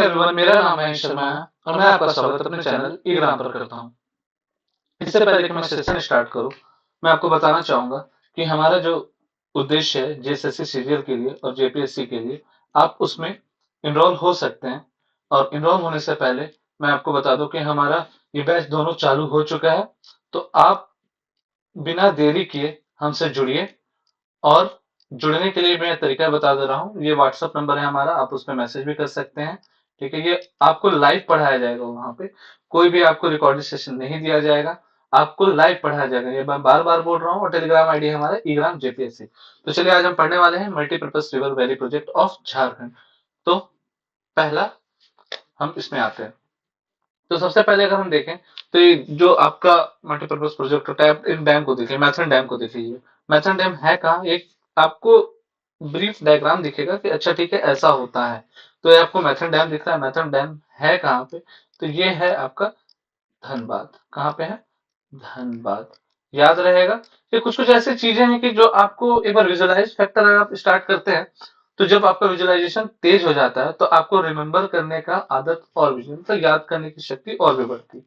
Everyone, मेरा नाम महेश शर्मा है और मैं आपका स्वागत अपने चैनल ई ग्राम पर करता हूँ। इससे पहले कि मैं सेशन स्टार्ट करूँ, मैं आपको बताना चाहूंगा कि हमारा जो उद्देश्य है जेएसएससी सीजीएल के लिए और जेपीएससी के लिए, आप उसमें इनरोल हो सकते हैं। और इनरोल होने से पहले मैं आपको बता दूं कि हमारा ये बैच दोनों चालू हो चुका है। तो आप बिना देरी किए हमसे जुड़िए। और जुड़ने के लिए मैं तरीका बता दे रहा हूँ, ये व्हाट्सएप नंबर है हमारा, आप उस पर मैसेज भी कर सकते हैं। ठीक है, ये आपको लाइव पढ़ाया जाएगा, वहां पे कोई भी आपको रिकॉर्डेड सेशन नहीं दिया जाएगा, आपको लाइव पढ़ाया जाएगा। ये मैं बार बार बोल रहा हूँ। और टेलीग्राम आईडी है हमारा ईग्राम जेपीएससी। तो चलिए, आज हम पढ़ने वाले हैं multipurpose river valley project of Jharkhand. तो पहला हम इसमें आते हैं। तो सबसे पहले अगर हम देखें, तो ये जो आपका मल्टीपर्पज प्रोजेक्ट होता है, आप इन डैम को देखिए, मैथन डैम को देखिए। मैथन डैम है कहाँ? एक आपको ब्रीफ डायग्राम दिखेगा कि अच्छा ठीक है ऐसा होता है। तो ये आपको मैथन डैम दिख रहा है। मैथन डैम है कहाँ पे? तो ये है आपका धनबाद। कहाँ पे है? धनबाद। याद रहेगा कि कुछ कुछ ऐसी चीजें हैं कि जो आपको एक बार विजुअलाइज फैक्टर अगर आप स्टार्ट करते हैं, तो जब आपका विजुअलाइजेशन तेज हो जाता है तो आपको रिमेम्बर करने का आदत और भी, मतलब याद करने की शक्ति और भी बढ़ती है।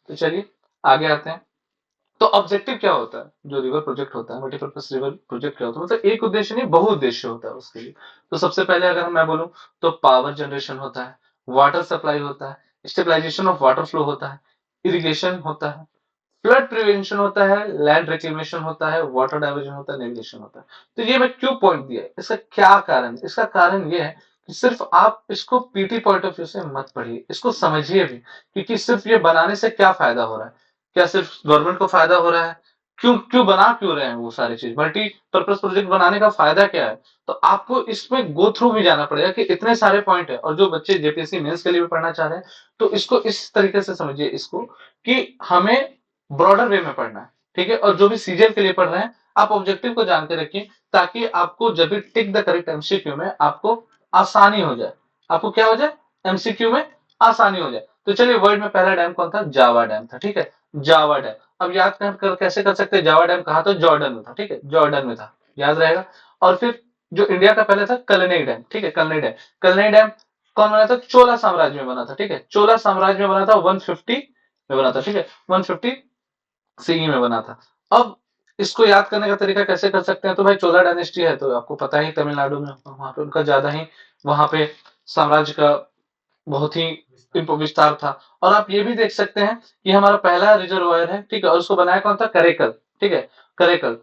तो चलिए आगे आते हैं। तो ऑब्जेक्टिव क्या होता है जो रिवर प्रोजेक्ट होता है, मल्टीपर्पज रिवर प्रोजेक्ट क्या होता है? मतलब एक उद्देश्य नहीं, बहुउद्देश्य होता है उसके लिए। तो सबसे पहले अगर मैं बोलूं, तो पावर जनरेशन होता है, वाटर सप्लाई होता है, स्टेबलाइजेशन ऑफ वाटर फ्लो होता है, इरिगेशन होता है, फ्लड प्रिवेंशन होता है, लैंड रिक्लेमेशन होता है, वाटर डाइवर्जन होता है, नेविगेशन होता है। तो ये मैं क्यों पॉइंट दिया है, इसका क्या कारण है? इसका कारण ये है कि सिर्फ आप इसको पीटी पॉइंट ऑफ व्यू से मत पढ़िए, इसको समझिए भी। क्योंकि सिर्फ ये बनाने से क्या फायदा हो रहा है? क्या सिर्फ गवर्नमेंट को फायदा हो रहा है? क्यों क्यों बना क्यों रहे हैं वो सारी चीज? मल्टीपर्पज प्रोजेक्ट बनाने का फायदा क्या है? तो आपको इसमें गो थ्रू भी जाना पड़ेगा कि इतने सारे पॉइंट है। और जो बच्चे जेपीएससी मेंस के लिए भी पढ़ना चाह रहे हैं, तो इसको इस तरीके से समझिए इसको, कि हमें ब्रॉडर वे में पढ़ना है। ठीक है, और जो भी सीजीएल के लिए पढ़ रहे हैं, आप ऑब्जेक्टिव को जान के रखिए, ताकि आपको जब भी टिक द करेक्ट एमसीक्यू में आपको आसानी हो जाए। आपको क्या हो जाए? एमसीक्यू में आसानी हो जाए। तो चलिए, वर्ल्ड में पहला डैम कौन था? जावा डैम था। ठीक है, जावा डैम। अब याद कैसे कर सकते हैं? जावा डैम कहा था? जॉर्डन में था। ठीक है, जॉर्डन में था, याद रहेगा। और फिर जो इंडिया का पहले था, कलनेई डैम। ठीक है, कलनेई डैम। कलनेई डैम कौन बना था? चोला साम्राज्य में बना था। ठीक है, चोला साम्राज्य में बना था, 150 में बना था। ठीक है, 150 सीई में बना था। अब इसको याद करने का तरीका कैसे कर सकते हैं? तो भाई, चोला डायनेस्टी है तो आपको पता ही, तमिलनाडु में वहां पे उनका ज्यादा ही, वहां पे साम्राज्य का बहुत ही विस्तार था। और आप ये भी देख सकते हैं कि हमारा पहला रिजर्वायर है। ठीक है, और उसको बनाया कौन था? करेकल। ठीक है, करेकल।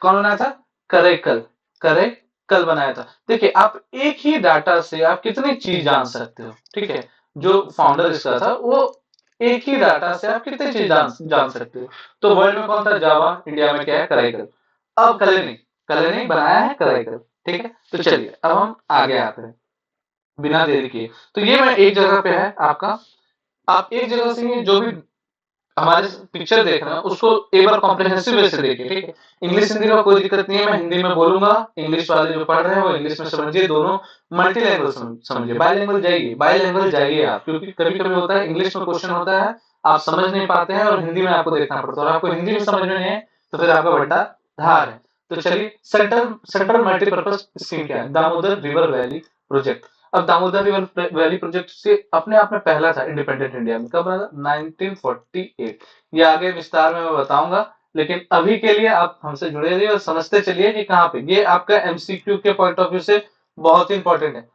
कौन बनाया था? करेकल। करेकल बनाया था। देखिए, आप एक ही डाटा से आप कितनी चीज जान सकते हो। ठीक है, जो फाउंडर इसका था, वो एक ही डाटा से आप कितनी चीज जान सकते हो। तो वर्ल्ड में कौन था? जावा। इंडिया में क्या है? करेकल। अब कलेनी, कलेनी बनाया है करेकल। ठीक है, तो चलिए अब हम आगे आते हैं बिना देरी किए। तो ये मैं एक जगह पे है आपका, आप एक जगह से ही जो भी हमारे पिक्चर देख रहे हैं उसको एक बार कॉम्प्रिहेंसिव वे से देखिए। ठीक है, इंग्लिश हिंदी का कोई दिक्कत नहीं है, मैं हिंदी में बोलूंगा। इंग्लिश वाले जो पढ़ रहे हैं वो इंग्लिश में समझिए, दोनों मल्टी लैंग्वेज समझिए, बाईलैंग्वेज जाइए, बाईलैंग्वेज जाइए आप। क्योंकि कभी कभी होता है इंग्लिश में क्वेश्चन होता है, आप समझ नहीं पाते हैं और हिंदी में आपको देखना पड़ता है, और आपको हिंदी में समझ में नहीं है तो फिर आपका बट्टा धार है। तो चलिए, सेंट्रल सेंट्रल मल्टीपर्पज स्कीम क्या है? Damodar river valley project. अब दामोदर रिवर वैली प्रोजेक्ट से अपने आप में पहला था इंडिपेंडेंट इंडिया में। कब बना था? 1948। ये आगे विस्तार में मैं बताऊंगा, लेकिन अभी के लिए आप हमसे जुड़े रहिए और समझते चलिए कि कहाँ पे ये आपका एमसीक्यू के पॉइंट ऑफ व्यू से बहुत ही इंपॉर्टेंट है।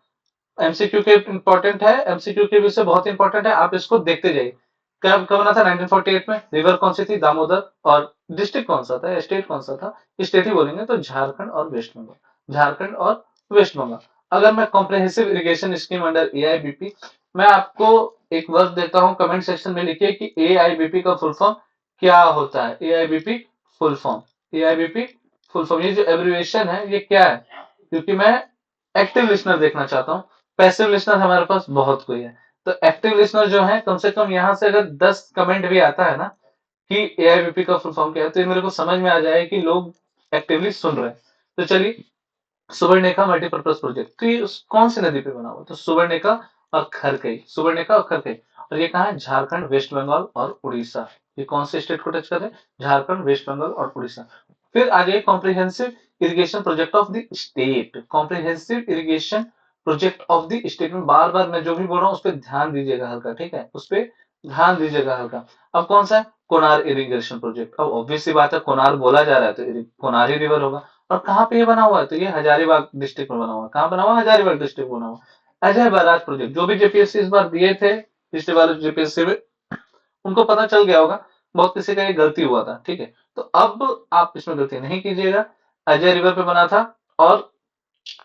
एमसीक्यू के इंपॉर्टेंट है, एमसीक्यू के व्यू से बहुत इंपॉर्टेंट है, आप इसको देखते जाइए। कब कब बना था? 1948 में। रिवर कौन सी थी? दामोदर। और डिस्ट्रिक्ट कौन सा था? स्टेट कौन सा था? स्टेट ही बोलेंगे तो झारखंड और वेस्ट बंगाल। झारखंड और वेस्ट बंगाल। अगर मैं comprehensive irrigation scheme under AIBP, मैं आपको एक वर्ड देता हूं, कमेंट सेक्शन में लिखिए कि एआईबीपी का फुल फॉर्म क्या होता है। AIBP full form, AIBP full form, ये जो एब्रिविएशन है ये क्या है? क्योंकि मैं एक्टिव लिसनर देखना चाहता हूँ। पैसिव लिसनर हमारे पास बहुत कोई है। तो एक्टिव लिसनर जो है, कम से कम यहाँ से अगर 10 कमेंट भी आता है ना कि एआईबीपी का फुल फॉर्म क्या है, तो ये मेरे को समझ में आ जाए कि लोग एक्टिवली सुन रहे हैं। तो चलिए, सुवर्णरेखा मल्टीपर्पज प्रोजेक्ट, तो ये कौन सी नदी पे बना हुआ? तो सुवर्णरेखा और खरकई, सुवर्णरेखा और खरकई। और ये कहाँ है? झारखंड, वेस्ट बंगाल और उड़ीसा। ये कौन से स्टेट को टच कर रहे हैं? झारखंड, वेस्ट बंगाल और उड़ीसा। फिर आ जाइए, comprehensive irrigation project of the state. Comprehensive irrigation project of the state में बार बार मैं जो भी बोल रहा हूँ उस पर ध्यान दीजिएगा हल्का, ठीक है, उस पर ध्यान दीजिएगा हल्का। अब कौन सा है, कोनार इरिगेशन प्रोजेक्ट। अब ऑब्वियस सी बात है, कोनार बोला जा रहा है तो कोनार ही रिवर होगा। और कहाँ पे ये बना हुआ है, तो ये हजारीबाग डिस्ट्रिक्ट में बना हुआ है। कहाँ बना हुआ है, हजारीबाग डिस्ट्रिक्ट में बना हुआ है। अजय बैराज प्रोजेक्ट, जो भी जेपीएससी इस बार दिए थे पिछले वाले जेपीएससी में, उनको पता चल गया होगा, बहुत किसी का ये गलती हुआ था, ठीक है। तो अब आप इसमें गलती नहीं कीजिएगा। अजय रिवर पे बना था, और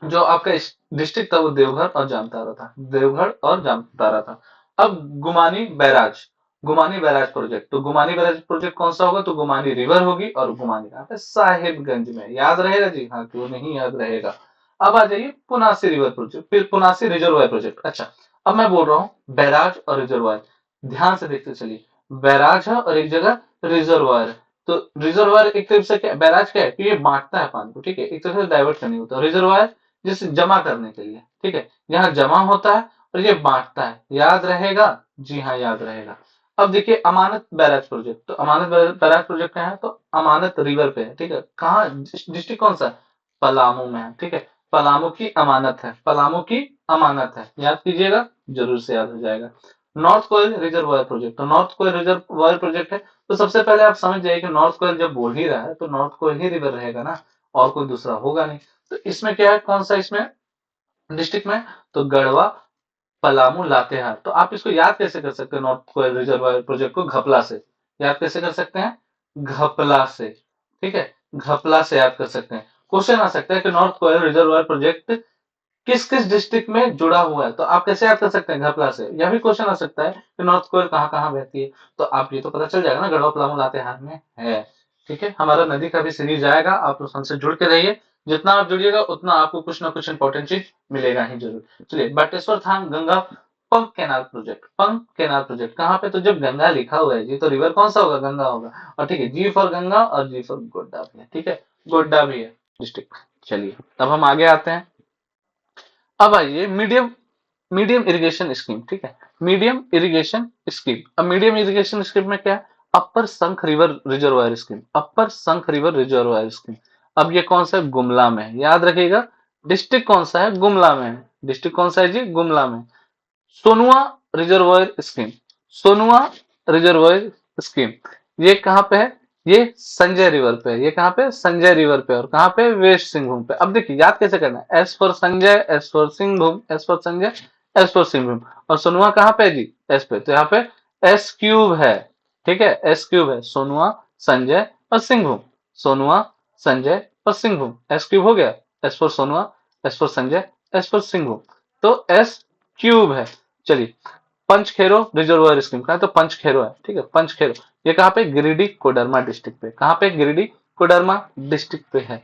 जो आपका डिस्ट्रिक्ट था वो देवघर और जामतारा था, देवघर और जामतारा था। अब गुमानी बैराज, गुमानी बैराज प्रोजेक्ट, तो गुमानी बैराज प्रोजेक्ट कौन सा होगा, तो गुमानी रिवर होगी, और गुमानी कहाँ पे, साहिबगंज में। याद रहेगा जी, हाँ, क्यों नहीं याद रहेगा। अब आ जाइए पुनासी रिवर प्रोजेक्ट, फिर पुनासी रिजर्वायर प्रोजेक्ट। अच्छा, अब मैं बोल रहा हूँ बैराज और रिजर्वायर, ध्यान से देखते चलिए। बैराज है और एक जगह रिजर्वायर है। तो रिजर्वायर एक तरफ से क्या, बैराज क्या है कि ये बांटता है पानी को, ठीक है, एक तरफ से डाइवर्ट करनी होता है। रिजर्वायर जिसे जमा करने के लिए, ठीक है, यहाँ जमा होता है और ये बांटता है। याद रहेगा, जी हाँ याद रहेगा। अब देखिए अमानत बैराज प्रोजेक्ट, तो अमानत बैराज प्रोजेक्ट क्या है, तो अमानत रिवर पे है, ठीक है। कहाँ, डिस्ट्रिक्ट कौन सा है, पलामू में है, ठीक है। पलामू की अमानत है, पलामू की अमानत है, याद कीजिएगा, जरूर से याद हो जाएगा। नॉर्थ कोयल रिजर्वायर प्रोजेक्ट, तो नॉर्थ कोयल रिजर्वायर प्रोजेक्ट है। तो सबसे पहले आप समझ जाइए कि नॉर्थ कोयल जब बोल ही रहा है तो नॉर्थ कोयल ही रिवर रहेगा ना, और कोई दूसरा होगा नहीं। तो इसमें क्या है, कौन सा इसमें डिस्ट्रिक्ट में, तो गढ़वा, पलामू, लातेहार। तो आप इसको याद कैसे कर सकते हैं, नॉर्थ कोयल रिजर्वायर प्रोजेक्ट को घपला से याद कैसे कर सकते हैं, घपला से, ठीक है, घपला से याद कर सकते हैं। क्वेश्चन आ सकता है कि नॉर्थ कोयल रिजर्वायर प्रोजेक्ट किस किस डिस्ट्रिक्ट में जुड़ा हुआ है, तो आप कैसे याद कर सकते हैं, घपला से। यह भी क्वेश्चन आ सकता है कि नॉर्थ कोयल कहाँ कहाँ बहती है, तो आप ये तो पता चल जाएगा ना, गढ़वा, पलामू, लातेहार में है, ठीक है। हमारा नदी का भी सीरीज आएगा, आप उस हमसे जुड़ के रहिए। जितना आप जुड़िएगा उतना आपको कुछ ना कुछ इंपॉर्टेंट चीज मिलेगा ही जरूर। चलिए, Bateshwar Dham Ganga pump canal project, pump canal project कहाँ पे, तो जब गंगा लिखा हुआ है जी, तो रिवर कौन सा होगा, गंगा होगा। और ठीक है, जी फॉर गंगा और जी फॉर गोड्डा भी है, ठीक है, गोड्डा भी है डिस्ट्रिक्ट। चलिए, तब हम आगे आते हैं। अब आइए मीडियम, मीडियम इरिगेशन स्कीम, ठीक है, मीडियम इरिगेशन स्कीम। अब मीडियम इरिगेशन स्कीम में क्या है, अपर संख रिवर रिजर्वायर स्कीम, अपर संख रिवर रिजर्वायर स्कीम। अब ये कौन सा है, गुमला में है, याद रखिएगा। डिस्ट्रिक्ट कौन सा है, गुमला में है। डिस्ट्रिक्ट कौन सा है जी, गुमला में। Sonua reservoir scheme, Sonua reservoir scheme, ये कहाँ पे है, ये संजय रिवर पे है। ये कहाँ पे, संजय रिवर पे, और कहाँ पे, वेस्ट सिंहभूम पे। अब देखिए याद कैसे करना है, S for Sanjay, S for Singhbhum, S for Sanjay, S for Singhbhum. और सोनुआ कहाँ पे है जी, एस पे, तो यहाँ पे एस क्यूब है, ठीक है, एस क्यूब है। सोनुआ, संजय और सिंहभूम, सोनुआ, संजय और सिंहभूम, एस क्यूब हो गया। S for Sonua, S for Sanjay, S for Singhbhum, तो एस क्यूब है। चलिए, पंचखेरो रिजर्वायर स्कीम कहा, तो पंचखेरो है, ठीक है, पंचखेरो। ये कहाँ पे, गिरिडीह कोडरमा डिस्ट्रिक्ट पे, कहाँ पे, गिरिडीह कोडरमा डिस्ट्रिक्ट पे है।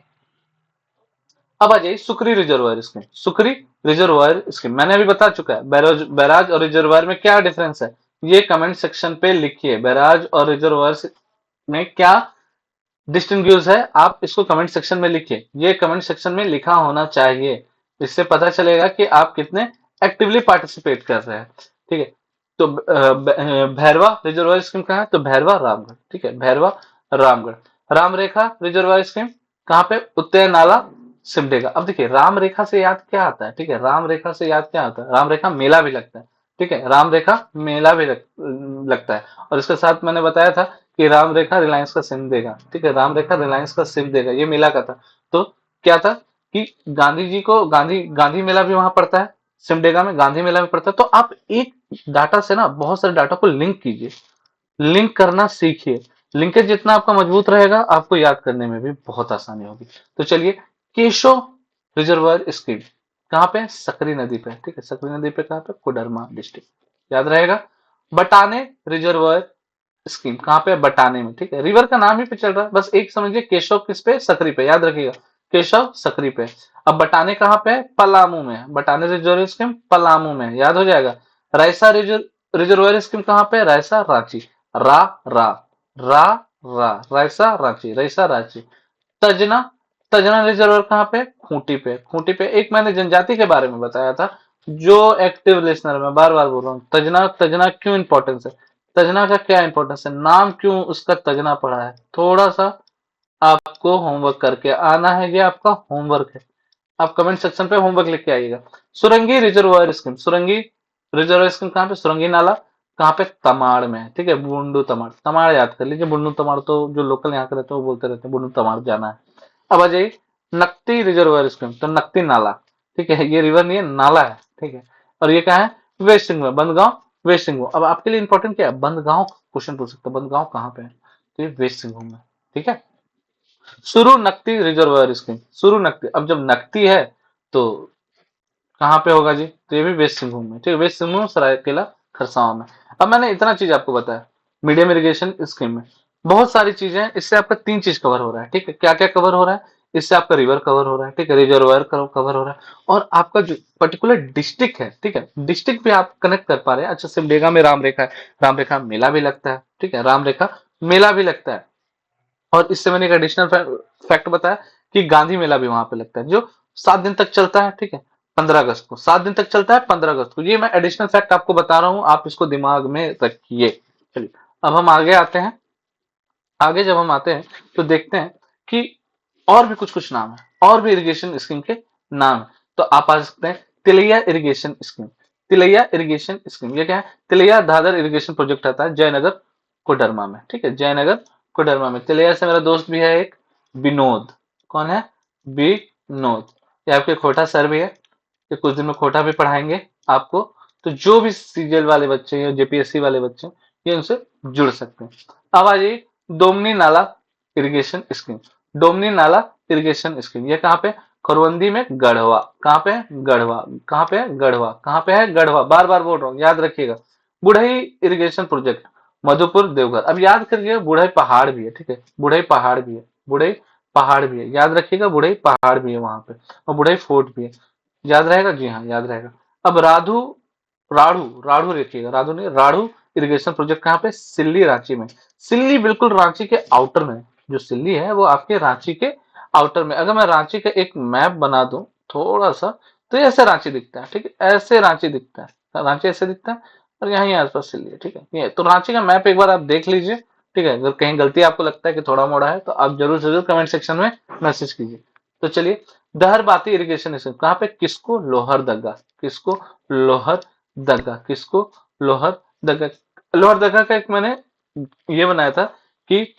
अब आ जाइए Sukri reservoir scheme, Sukri reservoir scheme मैंने अभी बता चुका है। बैराज, बैराज और रिजर्वायर में क्या डिफरेंस है, ये कमेंट सेक्शन पे लिखिए। बैराज और रिजर्वायर में क्या डिस्टिंग्विश है, आप इसको कमेंट सेक्शन में लिखिए। ये कमेंट सेक्शन में लिखा होना चाहिए, इससे पता चलेगा कि आप कितने एक्टिवली पार्टिसिपेट कर रहे हैं, ठीक है। तो भैरवा रिजर्वायर स्कीम कहाँ है, तो भैरवा रामगढ़, ठीक है, भैरवा रामगढ़। राम रेखा रिजर्वायर स्कीम कहाँ पे, उत्तर नाला सिमडेगा। अब देखिए राम रेखा से याद क्या आता है, ठीक है, राम रेखा से याद क्या आता है, राम रेखा मेला भी लगता है, ठीक है, राम रेखा मेला भी लगता है। और इसके साथ मैंने बताया था कि राम रेखा रिलायंस का सिम देगा, ठीक है, राम रेखा रिलायंस का सिम देगा, ये मेला का था। तो क्या था कि गांधी जी को, गांधी गांधी मेला भी वहां पड़ता है, सिमडेगा में गांधी मेला भी पड़ता है। तो आप एक डाटा से ना बहुत सारे डाटा को लिंक कीजिए, लिंक करना सीखिए। लिंकेज जितना आपका मजबूत रहेगा, आपको याद करने में भी बहुत आसानी होगी। तो चलिए, केशो रिजर्वायर स्कीम कहाँ पे, सकरी नदी पे, ठीक है, सकरी नदी पे कहाँ पे, कोडरमा डिस्ट्रिक्ट, याद रहेगा। बटाने रिजर्वायर स्कीम कहाँ पे, बटाने में, ठीक है, रिवर का नाम ही पे चल रहा है, बस एक समझिए, केशव किस पे, सकरी पे, याद रखिएगा, केशव सकरी पे। अब बटाने कहाँ पे है, पलामू में है, बटाने रिजर्व स्कीम पलामू में है, याद हो जाएगा। रायसा रिजर्वायर स्कीम कहाँ पे, रायसा रांची, रा रा रा रा, रायसा रांची, रायसा रांची। तजना, तजना रिजर्वर कहाँ पे, खूंटी पे, खूंटी पे। एक मैंने जनजाति के बारे में बताया था, जो एक्टिव लिसनर, मैं बार बार बोल रहा हूँ, तजना, तजना क्यों इंपॉर्टेंस है, तजना का क्या इंपॉर्टेंस है, नाम क्यों उसका तजना पड़ा है, थोड़ा सा आपको होमवर्क करके आना है, ये आपका होमवर्क है। आप कमेंट सेक्शन पे होमवर्क लिख के आइएगा। सुरंगी रिजर्वायर स्कीम, सुरंगी रिजर्वायर स्कीम कहाँ पे, सुरंगी नाला कहाँ पे, तमाड़ में है, ठीक है, बुंडू तमाड़, तमाड़ याद कर लीजिए, बुंडू तमाड़ तो जो लोकल यहाँ के रहते हैं वो बोलते रहते हैं बुंडू तमाड़ जाना है। अब आ जाइए नकती रिजर्वायर स्कीम, तो नकती नाला, ठीक है, ये रिवर नहीं है, नाला है, ठीक है, और ये कहाँ है, वेस्ट सिंह में, बंदगांव वेस्ट सिंह। अब आपके लिए इंपॉर्टेंट क्या है, बंदगांव क्वेश्चन पूछ सकते हैं, बंदगांव कहाँ पे है, तो ये वेस्ट सिंह में, ठीक है। सुरु नकती रिजर्वायर स्कीम, सुरु नकती, अब जब नकती है तो कहाँ पे होगा जी, तो ये भी वेस्ट सिंहभूम में, ठीक है, वेस्ट सिंहभूम सरायकेला खरसावां में। अब मैंने इतना चीज आपको बताया, मीडियम इरिगेशन स्कीम में बहुत सारी चीजें हैं, इससे आपका 3 चीज कवर हो रहा है, ठीक है, क्या क्या कवर हो रहा है, इससे आपका रिवर कवर हो रहा है, ठीक है, रिजर्वायर कवर हो रहा है, और आपका जो पर्टिकुलर डिस्ट्रिक्ट है, ठीक है, डिस्ट्रिक्ट भी आप कनेक्ट कर पा रहे हैं। अच्छा, सिमडेगा में राम रेखा है, राम रेखा मेला भी लगता है, ठीक है, राम रेखा मेला भी लगता है। और इससे मैंने एक एडिशनल फैक्ट बताया कि गांधी मेला भी वहां पे लगता है, जो 7 दिन तक चलता है, ठीक है, 15 अगस्त को 7 दिन तक चलता है, 15 अगस्त को। ये मैं एडिशनल फैक्ट आपको बता रहा हूं, आप इसको दिमाग में रखिए। चलिए, अब हम आगे आते हैं। आगे जब हम आते हैं तो देखते हैं कि और भी कुछ कुछ नाम है, और भी इरिगेशन स्कीम के नाम है। तो आप आ सकते हैं Tilaiya irrigation scheme, Tilaiya irrigation scheme, ये क्या है, तिलैया दादर इरिगेशन प्रोजेक्ट आता है जयनगर कोडरमा में, ठीक है, जयनगर कोडरमा में। तिलैया से मेरा दोस्त भी है एक, विनोद, कौन है, विनोद, ये आपके खोटा सर भी है, ये कुछ दिन में खोटा भी पढ़ाएंगे आपको। तो जो भी सीजीएल वाले बच्चे हैं, जेपीएससी वाले बच्चे हैं, ये उनसे जुड़ सकते हैं। अब आ जाइए डोमनी नाला इरिगेशन स्कीम, डोमनी नाला इरिगेशन स्कीम, ये कहाँ पे, खरवंदी में, गढ़वा, कहाँ पे है, गढ़वा, कहाँ पे है, गढ़वा, कहाँ पे है, गढ़वा, बार बार बोल रहा हूँ, याद रखिएगा। Budhai irrigation project, Madhupur Deoghar. अब याद करिए बुढ़ई पहाड़ भी है, ठीक है, बुढ़ई पहाड़ भी है, बुढ़ई पहाड़ भी है, याद रखिएगा, बुढ़ई पहाड़ भी है वहां पे, और बुढ़ई फोर्ट भी है, याद रहेगा, जी हाँ याद रहेगा। अब राधु, राढ़ू, राढ़ू रखिएगा, राधू नहीं, राढ़ू इरिगेशन प्रोजेक्ट कहाँ पे, सिल्ली रांची में, सिल्ली बिल्कुल रांची के आउटर में, जो सिल्ली है वो आपके रांची के आउटर में। अगर मैं रांची का एक मैप बना दूं थोड़ा सा, तो ये ऐसे रांची दिखता है, ठीक है, ऐसे रांची दिखता है, रांची ऐसे दिखता है, और यहीं आसपास सिल्ली है, ठीक है, ये तो रांची का मैप एक बार आप देख लीजिए, ठीक है। अगर कहीं गलती आपको लगता है कि थोड़ा मोड़ा है तो आप जरूर जरूर कमेंट सेक्शन में मैसेज कीजिए। तो चलिए, दहरबाती इरिगेशन स्कीम कहाँ पे, किसको, लोहरदगा, किसको, लोहरदगा, किसको, लोहरदगा। लोहरदगा का एक मैंने ये बनाया था कि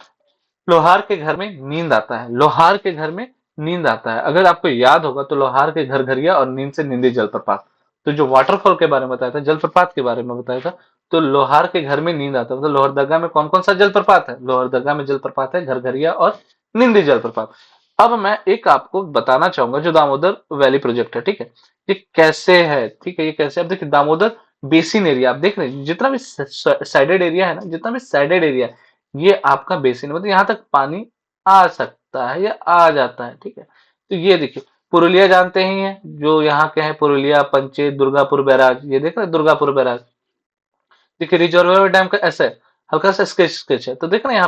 लोहार के घर में नींद आता है, लोहार के घर में नींद आता है, अगर आपको याद होगा तो लोहार के घर घरिया और नींद से नींदी जलप्रपात, तो जो वाटरफॉल के बारे में बताया था, जलप्रपात के बारे में बताया था, तो लोहार के घर में नींद आता है, मतलब लोहरदगा में कौन कौन सा जलप्रपात है, लोहरदगा में जलप्रपात है, घर घरिया और निंदी जलप्रपात। अब मैं एक आपको बताना चाहूंगा जो दामोदर वैली प्रोजेक्ट है, ठीक है, ये कैसे है, ठीक है, ये कैसे, अब देखिए दामोदर बेसिन एरिया, आप देख रहे हैं जितना भी साइडेड एरिया है ना, जितना भी साइडेड एरिया है, ये आपका बेसिन, मतलब यहाँ तक पानी आ सकता है या आ जाता है, ठीक है। तो ये देखिए पुरुलिया जानते ही हैं, जो यहाँ के हैं, पुरुलिया, पंचेत, दुर्गापुर बैराज, ये देख रहे हैं दुर्गापुर बैराज। देखिए रिजर्वायर डैम का ऐसे हल्का सा स्केच स्केच है, तो देख रहे हैं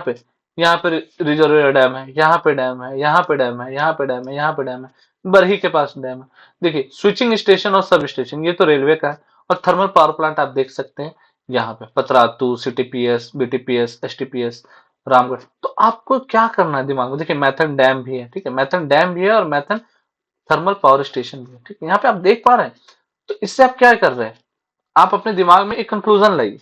यहाँ पे रिजर्वायर डैम है, यहाँ पे डैम है, यहाँ पे डैम है, यहाँ पे डैम है, यहाँ पे डैम है, बरही के पास डैम है। देखिए स्विचिंग स्टेशन और सब स्टेशन, ये तो रेलवे का है, और थर्मल पावर प्लांट आप देख सकते हैं यहाँ पे, पतरातू, सीटीपीएस, बीटीपीएस, एसटीपीएस, रामगढ़। तो आपको क्या करना है दिमाग में, देखिए मैथन डैम भी है, ठीक है, मैथन डैम भी है और मैथन थर्मल पावर स्टेशन भी है, ठीक है, यहाँ पे आप देख पा रहे हैं। तो इससे आप क्या कर रहे हैं, आप अपने दिमाग में एक कंक्लूजन लाइए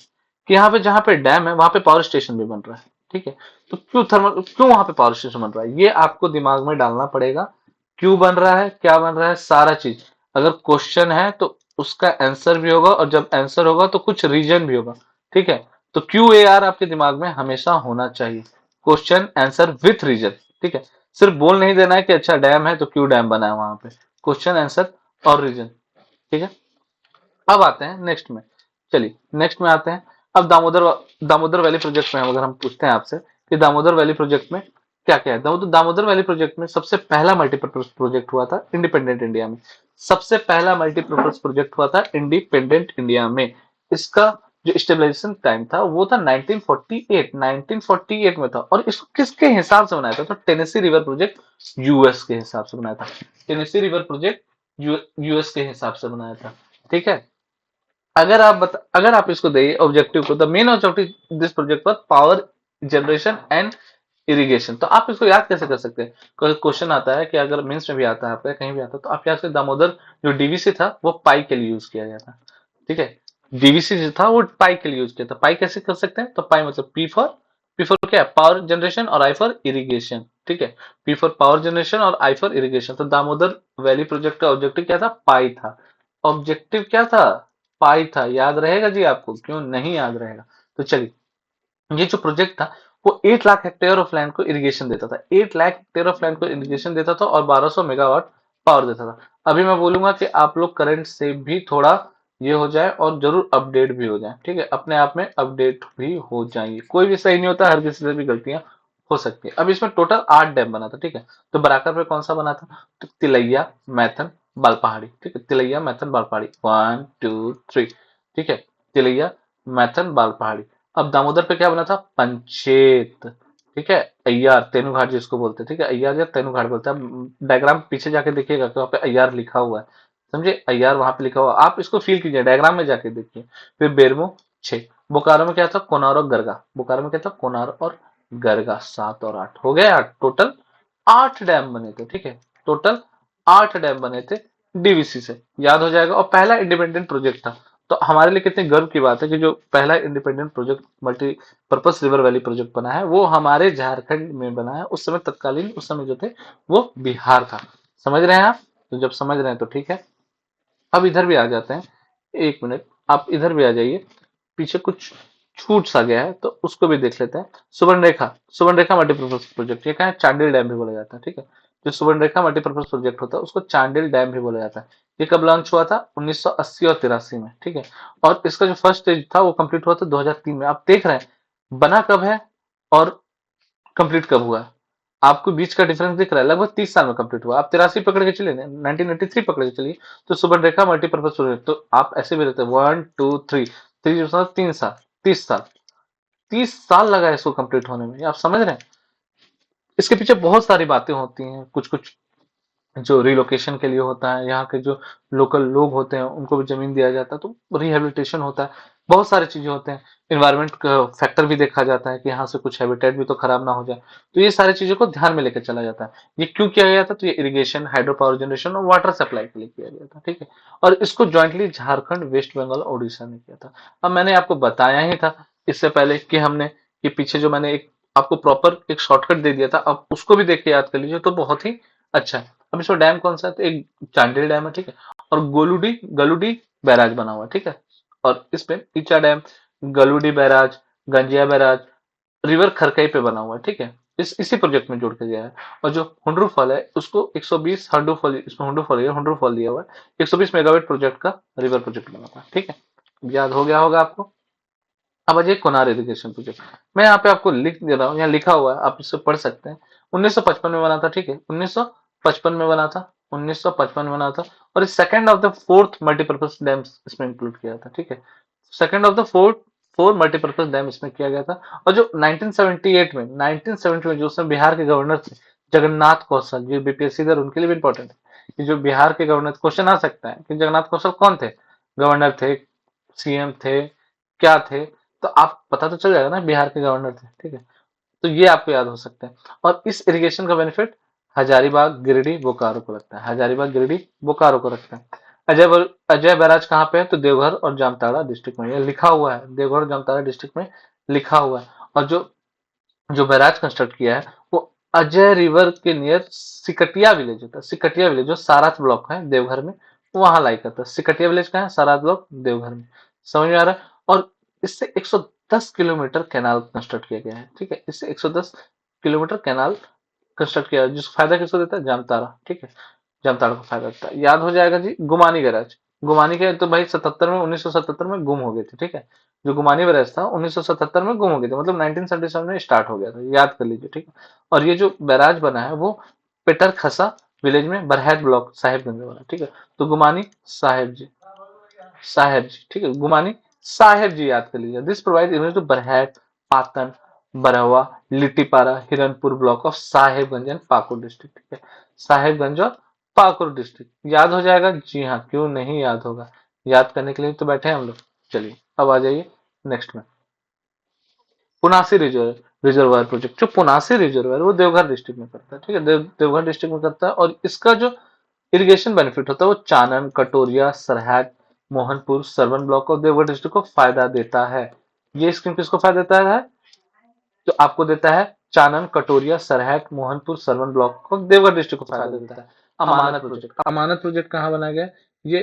कि यहाँ पे जहाँ पे डैम है वहां पे पावर स्टेशन भी बन रहा है, ठीक है, तो क्यों वहां पे पावर स्टेशन बन रहा है, ये आपको दिमाग में डालना पड़ेगा। क्यों बन रहा है, क्या बन रहा है, सारा चीज। अगर क्वेश्चन है तो उसका आंसर भी होगा, और जब आंसर होगा तो कुछ रीजन भी होगा, ठीक है। तो क्यू ए आर आपके दिमाग में हमेशा होना चाहिए, क्वेश्चन आंसर विथ रीजन, ठीक है। सिर्फ बोल नहीं देना है कि अच्छा डैम है तो क्यों डैम बना है वहां पे, क्वेश्चन आंसर और रीजन, ठीक है। अब आते हैं नेक्स्ट में, चलिए नेक्स्ट में आते हैं। अब दामोदर वैली प्रोजेक्ट में अगर हम पूछते हैं आपसे कि दामोदर वैली प्रोजेक्ट में क्या क्या है, दामोदर वैली प्रोजेक्ट में सबसे पहला मल्टीपर्पज प्रोजेक्ट हुआ था इंडिपेंडेंट इंडिया में, सबसे पहला मल्टीपर्पज प्रोजेक्ट हुआ था इंडिपेंडेंट इंडिया में। इसका जो स्टेबलाइजेशन टाइम था वो था 1948 में था, और इसको किसके हिसाब से बनाया था, तो टेनेसी रिवर प्रोजेक्ट यूएस के हिसाब से बनाया था, टेनेसी रिवर प्रोजेक्ट यूएस के हिसाब से बनाया था, ठीक है। अगर आप इसको दें ऑब्जेक्टिव को, the main objective this project पर पावर जनरेशन एंड इरिगेशन। तो आप इसको याद कैसे कर सकते हैं? कोई क्वेश्चन आता है कि अगर मेंस में भी आता है आपका, कहीं भी आता है, तो आप याद से दामोदर जो डीवीसी था वो पाई के लिए यूज किया गया था, ठीक है। डीवीसी जो था वो पाई के लिए यूज किया था। पाई कैसे कर सकते हैं? तो पाई मतलब पी फॉर क्या है? पावर जनरेशन, और आई फॉर इरिगेशन, ठीक है। पी फॉर पावर जनरेशन और आई फॉर इरिगेशन। तो दामोदर वैली प्रोजेक्ट का ऑब्जेक्टिव क्या था? पाई था। ऑब्जेक्टिव क्या था? पाई था। याद रहेगा जी आपको? क्यों नहीं याद रहेगा? तो चलिए, ये जो प्रोजेक्ट था वो 8 लाख हेक्टेयर ऑफ लैंड को इरिगेशन देता था। 8 लाख हेक्टेयर ऑफ लैंड को इरिगेशन देता था और 1200 मेगावाट पावर देता था। अभी मैं बोलूंगा कि आप लोग करंट से भी थोड़ा ये हो जाए और जरूर अपडेट भी हो जाए, ठीक है। अपने आप में अपडेट भी हो जाएंगे। कोई भी सही नहीं होता, हर किसी से भी गलतियां हो सकती है। अब इसमें टोटल 8 डैम बना था, ठीक है। तो बराकर पे कौन सा बना था? तो तिलैया, मैथन, बालपहाड़ी, ठीक है। तिलैया, मैथन, बालपहाड़ी, 1 2 3, ठीक है। तिलैया, मैथन, बालपहाड़ी। अब दामोदर पे क्या बना था? पंचेत, ठीक है। अय्यार, तेनू घाट जिसको बोलते हैं, ठीक है। अय्यार या तेनू घाट बोलते हैं। डायग्राम पीछे जाके देखिएगा कि वहाँ पे अय्यार लिखा हुआ है, समझे? अय्यार वहां पे लिखा हुआ है। आप इसको फील कीजिए, डायग्राम में जाके देखिए। फिर बेरमो 6। बोकारो में क्या था? कोनार और गरगा। बोकारो में क्या था? कोनार और गरगा। 7 और 8 हो गए 8, टोटल 8 डैम बने थे, ठीक है। टोटल 8 डैम बने थे डीवीसी से, याद हो जाएगा। और पहला इंडिपेंडेंट प्रोजेक्ट था। तो हमारे लिए कितने गर्व की बात है कि जो पहला independent project multipurpose river valley project बना है वो हमारे झारखंड में बना है। उस समय तत्कालीन उस समय जो थे वो बिहार था। समझ रहे हैं आप? तो जब समझ रहे हैं तो ठीक है। अब इधर भी आ जाते हैं। 1 मिनट, आप इधर भी आ जाइए। पीछे कुछ छूट सा गया है तो उसको भी देख लेते हैं। सुवर्णरेखा, सुवर्णरेखा मल्टीपर्पज प्रोजेक्ट, ये क्या है? चांडिल डैम भी बोला जाता है, ठीक है। जो सुवर्णरेखा मल्टीपर्पज प्रोजेक्ट होता है उसको चांडिल डैम भी बोला जाता है। ये कब लॉन्च हुआ था? 1980 और 83 में, ठीक है। और इसका जो फर्स्ट स्टेज था वो कंप्लीट हुआ था 2003 में। आप देख रहे हैं बना कब है और कंप्लीट कब हुआ है? आपको बीच का डिफरेंस दिख रहा है, लगभग 30 साल में कंप्लीट हुआ। आप 83 पकड़ के चलिए, 1983 पकड़ के चलिए। तो सुवर्णरेखा मल्टीपर्पज प्रोजेक्ट, तो आप ऐसे भी रहते हैं 1 2 3, 3 साल, 30 साल, 30 साल लगा है इसको कंप्लीट होने में। आप समझ रहे हैं? इसके पीछे बहुत सारी बातें होती हैं। कुछ कुछ जो रिलोकेशन के लिए होता है, यहाँ के जो लोकल लोग होते हैं उनको भी जमीन दिया जाता है, तो रिहेबिलिटेशन होता है। बहुत सारी चीजें होते हैं। इन्वायरमेंट का फैक्टर भी देखा जाता है कि यहाँ से कुछ हैबिटेट भी तो खराब ना हो जाए। तो ये सारी चीजों को ध्यान में लेकर चला जाता है। ये क्यों किया गया था? तो ये इरिगेशन, हाइड्रो पावर जनरेशन और वाटर सप्लाई के लिए किया गया था, ठीक है। और इसको ज्वाइंटली झारखंड, वेस्ट बंगाल और उड़ीसा ने किया था। अब मैंने आपको बताया ही था इससे पहले कि हमने ये पीछे जो मैंने एक आपको प्रॉपर एक शॉर्टकट दे दिया था, अब उसको भी देख के याद कर लीजिए तो बहुत ही अच्छा है। अब इसमें डैम कौन सा है? तो एक चांडिल डैम है, ठीक है। और गोलूडी गलुडी बैराज बना हुआ है, ठीक है। और इसमें Icha dam, Galudi barrage, Ganjia barrage river Kharkai पे बना हुआ है, ठीक है। इसी प्रोजेक्ट में जोड़ के गया है। और जो हुंड्रू फॉल है उसको 120 हंड्रू फॉल, इसमें हुंड्रू फॉल दिया हुआ है। 120 मेगावाट प्रोजेक्ट का रिवर प्रोजेक्ट बना हुआ है, ठीक है। याद हो गया होगा आपको। अब अजय कोनार इरिगेशन प्रोजेक्ट, मैं यहाँ पे आपको लिख दे रहा हूँ, यहाँ लिखा हुआ है, आप इससे पढ़ सकते हैं। 1955 में बना था, ठीक है। 1955 में बना था, 1955 में बना था। और इस second of the fourth multipurpose dam इसमें इंक्लूड किया था, ठीक है। Second of the fourth four multipurpose dam इसमें किया गया था। और जो 1978 में 1970 में जो उसमें बिहार के गवर्नर थे जगन्नाथ कौशल, जो बीपीएससी इधर उनके लिए भी इंपॉर्टेंट है कि जो बिहार के गवर्नर, क्वेश्चन आ सकता है कि जगन्नाथ कौशल कौन थे? गवर्नर थे, सीएम थे, क्या थे? तो आप पता तो चल जाएगा ना, बिहार के गवर्नर थे, ठीक है। तो ये आपको याद हो सकता है। और इस इरिगेशन का बेनिफिट हजारीबाग, गिरिडीह, बोकारो को लगता है। हजारीबाग, गिरिडीह, बोकारो को रखता है। अजय बैराज कहाँ पे है? तो देवघर और जामताड़ा डिस्ट्रिक्ट में, ये लिखा हुआ है, देवघर और जामताड़ा डिस्ट्रिक्ट में लिखा हुआ है। और जो जो बैराज कंस्ट्रक्ट किया है वो अजय रिवर के नियर सिकटिया विलेज होता है। सिकटिया विलेज जो साराथ ब्लॉक है देवघर में, वहां लाई करता है। सिकटिया विलेज कहाँ है? साराथ ब्लॉक, देवघर में। समझ में आ रहा है? और इससे 110 किलोमीटर कैनाल कंस्ट्रक्ट किया गया है, ठीक है। इससे 110 किलोमीटर कैनाल कंस्ट्रक्ट किया है, जिसको फायदा किसको देता है? जामताड़ा, ठीक है। जामताड़ा को फायदा देता है। याद हो जाएगा जी। गुमानी बैराज, गुमानी के तो भाई 77 में, 1977 में गुम हो गए थे, ठीक है। जो गुमानी बैराज था 1977 में गुम हो गए थे, मतलब 1977 में स्टार्ट हो गया था, याद कर लीजिए, ठीक है। और ये जो बैराज बना है वो पेटर खसा विलेज में, बरहैट ब्लॉक, साहेबगंज में बना, ठीक है। तो गुमानी साहेब जी, साहेब जी, ठीक है। गुमानी साहेब जी याद कर लीजिए। This provide image to Barhait, Pathna, Barharwa, Littipara, Hiranpur block of Sahebganj and Pakur district, ठीक है। साहेबगंज और पाकुड़ डिस्ट्रिक्ट याद हो जाएगा? जी हाँ, क्यों नहीं याद होगा? याद करने के लिए तो बैठे हैं हम लोग। चलिए अब आ जाइए नेक्स्ट में। पुनासी रिजर्व, रिजर्वायर प्रोजेक्ट, जो पुनासी रिजर्वायर वो देवघर डिस्ट्रिक्ट में करता है, ठीक है, देवघर डिस्ट्रिक्ट में करता है। और इसका जो इरिगेशन बेनिफिट होता है वो चानन, कटोरिया, सरहद, मोहनपुर, सरवन ब्लॉक और देवघर डिस्ट्रिक्ट को फायदा देता है। ये स्कीम किसको फायदा देता है? तो आपको देता है चानन, कटोरिया, सरहद, मोहनपुर, सरवन ब्लॉक को देवघर डिस्ट्रिक्ट को फायदा देता है। अमानत प्रोजेक्ट, अमानत प्रोजेक्ट कहाँ बनाया गया? ये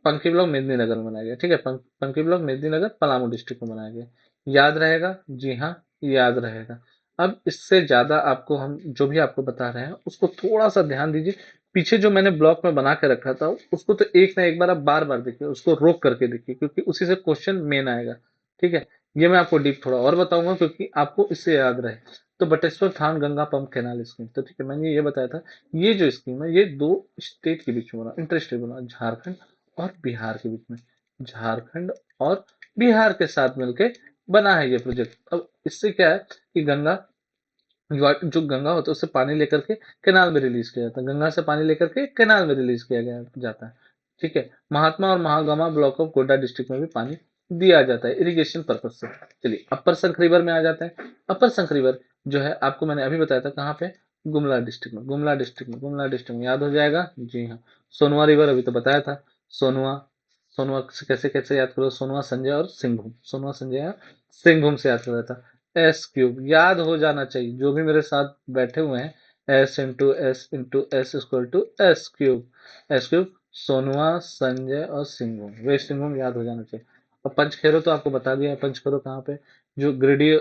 पंखी ब्लॉक मेदिनीनगर में बनाया गया, ठीक है, पंखी ब्लॉक मेदिनीनगर पलामू डिस्ट्रिक्ट में बनाया गया। याद रहेगा? जी हाँ, याद रहेगा। अब इससे ज्यादा आपको हम जो भी आपको बता रहे हैं उसको थोड़ा सा ध्यान दीजिए। पीछे जो मैंने ब्लॉक में बना के रखा था उसको तो एक ना एक बार आप बार बार देखिए, उसको रोक करके देखिए, क्योंकि उसी से क्वेश्चन मेन आएगा, ठीक है। ये मैं आपको डीप थोड़ा और बताऊंगा क्योंकि आपको इससे याद रहे। तो बटेश्वर थान गंगा पंप कैनाल स्कीम, तो ठीक है, मैंने ये बताया था। ये जो स्कीम है ये दो स्टेट के बीच में बना, इंटर स्टेट बना, झारखंड और बिहार के बीच में, झारखंड और बिहार के साथ मिलकर बना है ये प्रोजेक्ट। अब इससे क्या है कि गंगा, जो गंगा होता है उससे पानी लेकर के कैनाल में रिलीज किया जाता है, गंगा से पानी लेकर के कैनाल में रिलीज किया गया जाता है, ठीक है। महात्मा और Mahagama block of Godda district में भी पानी दिया जाता है इरिगेशन पर्पज से। चलिए अपर संख रिवर में आ जाते हैं। अपर संख रिवर जो है आपको मैंने अभी बताया था कहाँ पे, गुमला डिस्ट्रिक्ट में, गुमला डिस्ट्रिक्ट में, गुमला डिस्ट्रिक्ट में, याद हो जाएगा? जी हाँ। सोनवा रिवर अभी तो बताया था, सोनवा, सोनवा से कैसे कैसे याद करो, सोनवा, संजय और सिंहभूम, सोनवा, संजय और सिंहभूम से याद करा था। एस क्यूब याद हो जाना चाहिए, जो भी मेरे साथ बैठे हुए हैं, S equal to S cube, S cube, Sonua, Sanjay और सिंहभूम, वेस्ट सिंहभूम याद हो जाना चाहिए। और पंचखेरो तो आपको बता दिया है, पंचखेरो कहाँ पे, जो गिरिडीह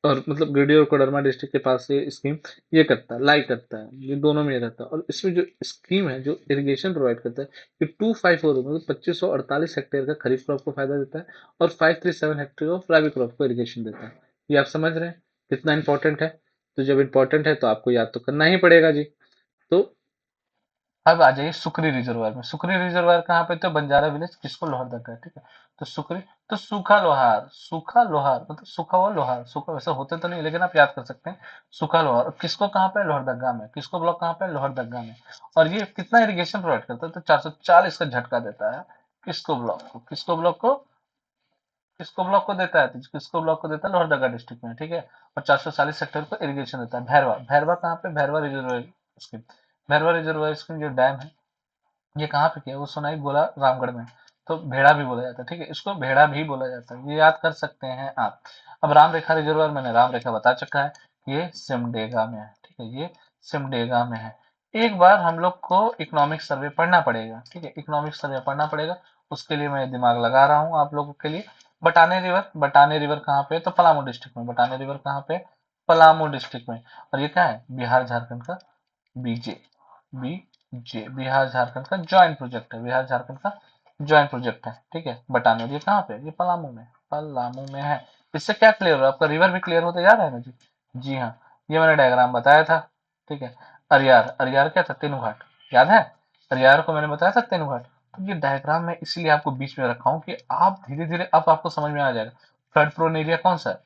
और मतलब गिरिडीह और कोडरमा डिस्ट्रिक्ट के पास ये स्कीम ये करता है, लाई करता है, ये दोनों में ये रहता है। और इसमें जो स्कीम है जो इरिगेशन प्रोवाइड करता है कि 254 मतलब 2548 हेक्टेयर का खरीफ क्रॉप को फायदा देता है और 537 हेक्टेयर ऑफ रबी क्रॉप को इरिगेशन देता है। ये आप समझ रहे हैं कितना इंपॉर्टेंट है? तो जब इंपॉर्टेंट है तो आपको याद तो करना ही पड़ेगा जी। तो अब आ जाइए सुकरी रिजर्वायर में। सुकरी रिजर्वायर कहाँ पे? तो बंजारा विलेज, किसको, लोहरदगा, ठीक है। तो सुकरी, तो सूखा लोहार, सूखा लोहार मतलब सूखा हुआ लोहार, सूखा वैसे होते तो नहीं लेकिन आप याद कर सकते हैं, सूखा लोहार। और किसको कहाँ पे? लोहरदगा में। किसको ब्लॉक कहाँ पे? लोहरदगा में। और ये कितना इरिगेशन प्रोवाइड करता है? तो 440 का झटका देता है। किसको? ब्लॉक को। किसको? ब्लॉक को। किसको ब्लॉक को देता है? तो किसको ब्लॉक को देता है? लोहरदगा डिस्ट्रिक्ट में, ठीक है। और 440 सेक्टर को इरिगेशन देता है। भैरवा, भैरवा कहाँ पे? Bhairahawa reservoir scheme, Bhairahawa reservoir scheme जो डैम है ये कहाँ पे किया? वो सोनाई गोला रामगढ़ में। तो भेड़ा भी बोला जाता है, ठीक है, इसको भेड़ा भी बोला जाता है, ये याद कर सकते हैं आप। अब राम रेखा रिजर्वायर, मैंने राम रेखा बता चुका है, ये सिमडेगा में है, ठीक है, ये सिमडेगा में है। एक बार हम लोग को इकोनॉमिक सर्वे पढ़ना पड़ेगा, ठीक है, इकोनॉमिक सर्वे पढ़ना पड़ेगा। उसके लिए मैं दिमाग लगा रहा हूँ आप लोगों के लिए। बटाने रिवर, बटाने रिवर कहाँ पे है? तो पलामू डिस्ट्रिक्ट में। बटाने रिवर कहाँ पे? पलामू डिस्ट्रिक्ट में। और ये क्या है? बिहार झारखंड का बीजे, बीजे, बिहार झारखंड का ज्वाइंट प्रोजेक्ट है, बिहार झारखंड का ज्वाइंट प्रोजेक्ट है, ठीक है। बटाने, और ये कहाँ पे? ये पलामू में, पलामू में है। इससे क्या क्लियर हो रहा है आपका? रिवर भी क्लियर होते जा रहा है ना जी। जी हाँ, ये मैंने डायग्राम बताया था, ठीक है। अरियार, अरियार क्या था? तेनू घाट, याद है? अरियार को मैंने बताया था तेनू घाट। तो ये डायग्राम मैं इसीलिए आपको बीच में रखा हूँ कि आप धीरे धीरे अब आपको समझ में आ जाएगा। फ्लड प्रोन एरिया कौन सा है?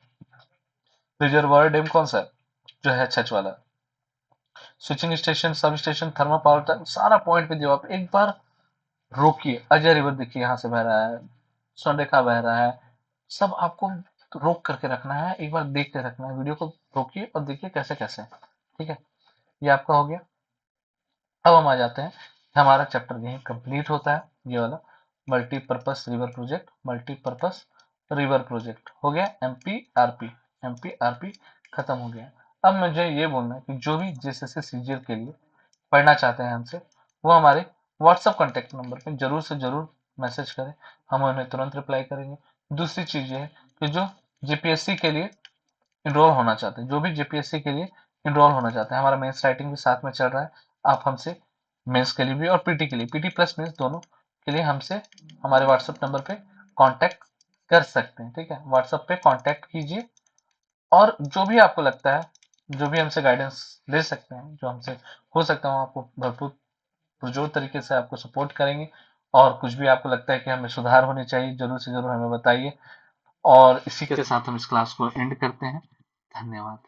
रिजर्वायर डैम कौन सा है? जो है छछ वाला। Switching station, sub station, thermal power plant, सारा पॉइंट पे दिया। आप एक बार रोकिए, अजय रिवर देखिए यहाँ से बह रहा है, स्वर्णरेखा बह रहा है, सब आपको रोक करके रखना है, एक बार देख के रखना है। वीडियो को रोकिए और देखिए कैसे कैसे, ठीक है। ये आपका हो गया। अब हम आ जाते हैं, हमारा चैप्टर यहीं कंप्लीट होता है, ये वाला multipurpose river project, multipurpose river project हो गया। एमपीआरपी, एमपीआरपी खत्म हो गया। अब मुझे ये बोलना है कि जो भी जेएसएससी सीजीएल के लिए पढ़ना चाहते हैं हमसे, वो हमारे व्हाट्सएप कॉन्टैक्ट नंबर पे जरूर से जरूर मैसेज करें, हम उन्हें तुरंत रिप्लाई करेंगे। दूसरी चीज ये है कि जो जीपीएससी के लिए इनरोल होना चाहते हैं, जो भी जीपीएससी के लिए इनरोल होना चाहते हैं, हमारा मेंस राइटिंग भी साथ में चल रहा है। आप हमसे मेंस के लिए भी और पीटी के लिए, पीटी प्लस मेंस दोनों के लिए हमसे हमारे व्हाट्सएप नंबर पे कांटेक्ट कर सकते हैं, ठीक है। व्हाट्सएप पे कांटेक्ट कीजिए और जो भी आपको लगता है, जो भी हमसे गाइडेंस ले सकते हैं, जो हमसे हो सकता है, हम आपको भरपूर पुरजोर तरीके से आपको सपोर्ट करेंगे। और कुछ भी आपको लगता है कि हमें सुधार होनी चाहिए, जरूर से जरूर हमें बताइए। और इसी के साथ हम इस क्लास को एंड करते हैं। धन्यवाद।